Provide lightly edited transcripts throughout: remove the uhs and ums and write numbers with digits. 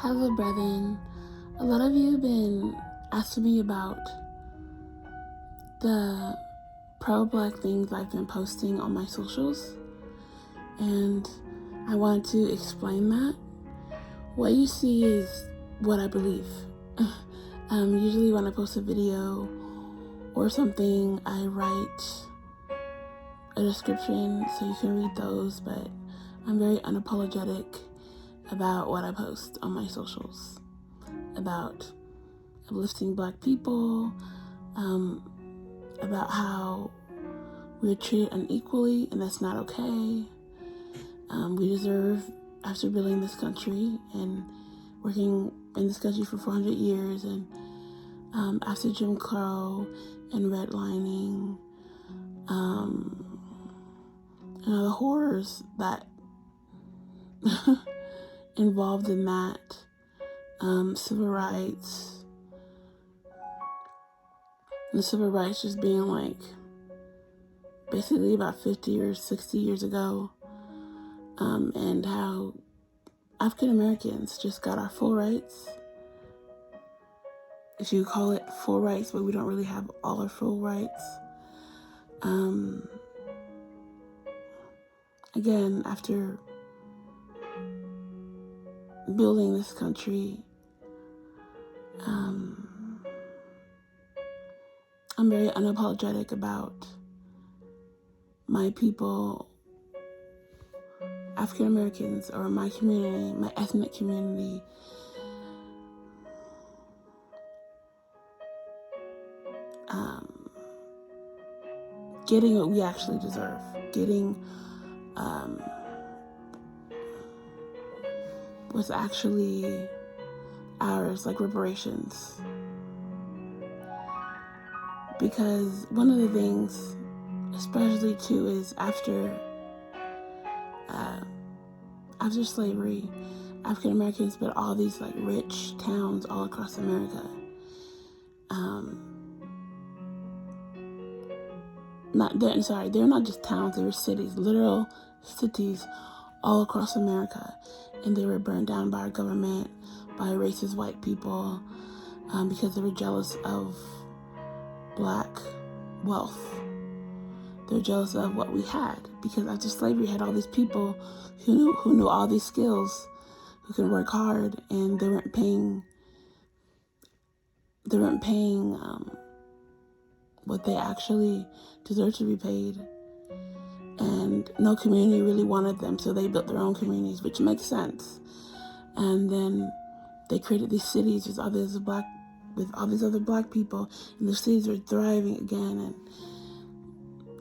Hello, brethren. A lot of you have been asking me about the pro-Black things I've been posting on my socials, and I wanted to explain that. What you see is what I believe. Usually when I post a video or something, I write a description so you can read those, but I'm very unapologetic about what I post on my socials, about uplifting Black people, about how we're treated unequally, and that's not okay. We deserve, after building this country and working in this country for 400 years, and after Jim Crow and redlining, and all the horrors that involved in that, civil rights, the civil rights just being like basically about 50 or 60 years ago, and how African Americans just got our full rights, if you call it full rights, but we don't really have all our full rights. Again, after building this country, I'm very unapologetic about my people, African Americans, or my community, my ethnic community, getting what we actually deserve, getting what's actually ours, like reparations. Because one of the things, especially too, is after slavery, African Americans built all these like rich towns all across America. They're not just towns, they were cities, literal cities all across America. And they were burned down by our government, by racist white people, because they were jealous of Black wealth. They're jealous of what we had, because after slavery, had all these people who knew all these skills, who could work hard, and they weren't paying what they actually deserved to be paid. And no community really wanted them, so they built their own communities, which makes sense. And then they created these cities with all these other Black people, and the cities were thriving again, and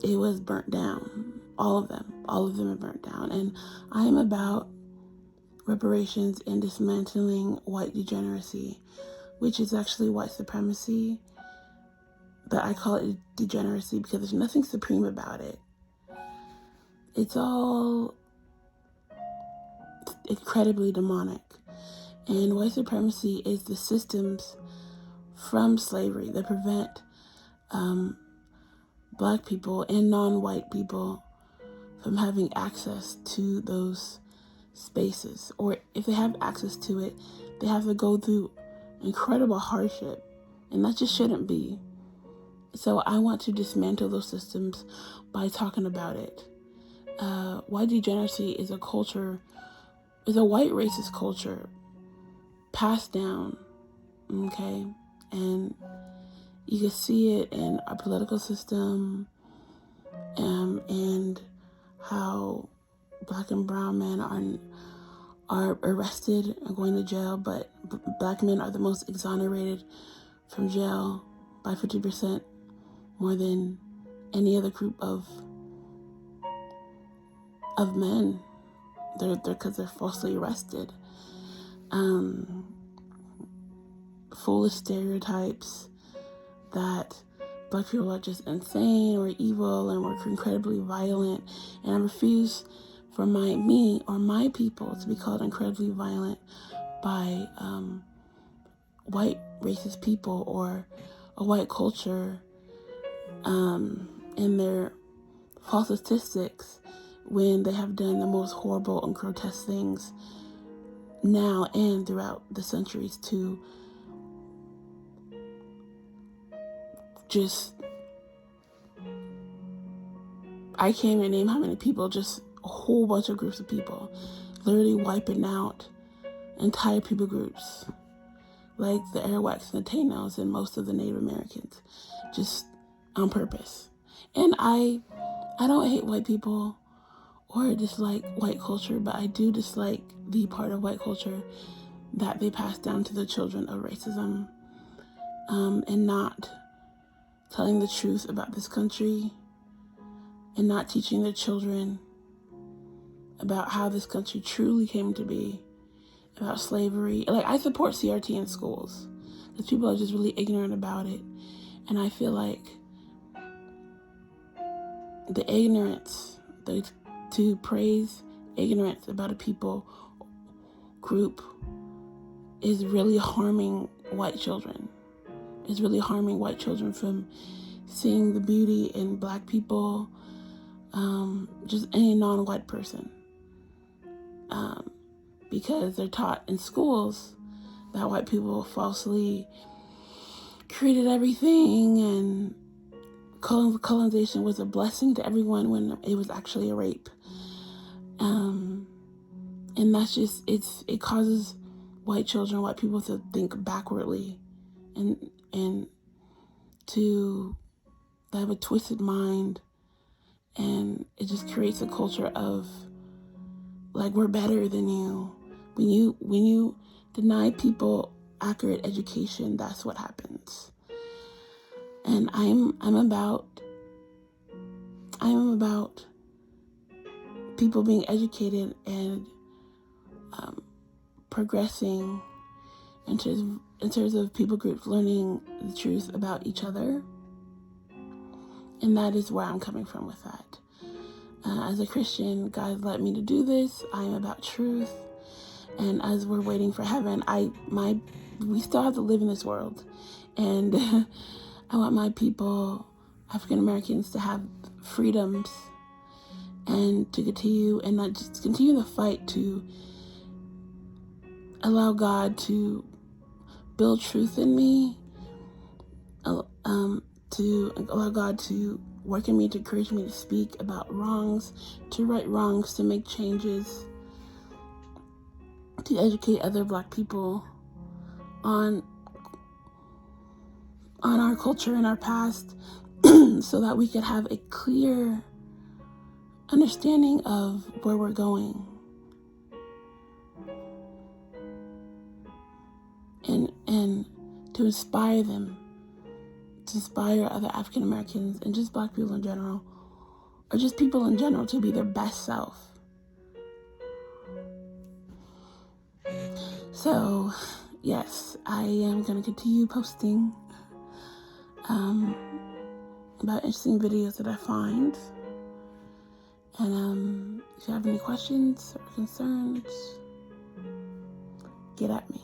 it was burnt down. All of them are burnt down. And I am about reparations and dismantling white degeneracy, which is actually white supremacy, but I call it degeneracy because there's nothing supreme about it. It's all incredibly demonic. And white supremacy is the systems from slavery that prevent Black people and non-white people from having access to those spaces. Or if they have access to it, they have to go through incredible hardship. And that just shouldn't be. So I want to dismantle those systems by talking about it. White degeneracy is a white racist culture passed down, okay? And you can see it in our political system, and how Black and brown men are arrested and going to jail, but Black men are the most exonerated from jail by 50% more than any other group of men. Because they're falsely arrested. Full of stereotypes that Black people are just insane or evil and we're incredibly violent. And I refuse for me or my people to be called incredibly violent by white racist people or a white culture in their false statistics, when they have done the most horrible and grotesque things now and throughout the centuries to just, I can't even name how many people, just a whole bunch of groups of people, literally wiping out entire people groups, like the Arawaks and the Taínos and most of the Native Americans, just on purpose. And I don't hate white people or dislike white culture, but I do dislike the part of white culture that they pass down to the children of racism, and not telling the truth about this country, and not teaching their children about how this country truly came to be, about slavery. Like, I support CRT in schools because people are just really ignorant about it. And I feel like the ignorance, to praise ignorance about a people group is really harming white children. It's really harming white children from seeing the beauty in Black people, just any non-white person. Because they're taught in schools that white people falsely created everything, and colonization was a blessing to everyone when it was actually a rape. And that's just, it causes white children, white people to think backwardly, and to have a twisted mind, and it just creates a culture of, like, we're better than you. When you deny people accurate education, that's what happens. And I'm about people being educated and progressing in terms of people groups learning the truth about each other. And that is where I'm coming from with that. As a Christian, God led me to do this. I'm about truth. And as we're waiting for heaven, we still have to live in this world. And I want my people, African Americans, to have freedoms and to continue, and not just continue the fight to allow God to build truth in me, to allow God to work in me, to encourage me to speak about wrongs, to right wrongs, to make changes, to educate other Black people on our culture and our past, so that we could have a clear understanding of where we're going. And to inspire them, to inspire other African Americans and just Black people in general, or just people in general, to be their best self. So, yes, I am going to continue posting about interesting videos that I find. And if you have any questions or concerns, get at me.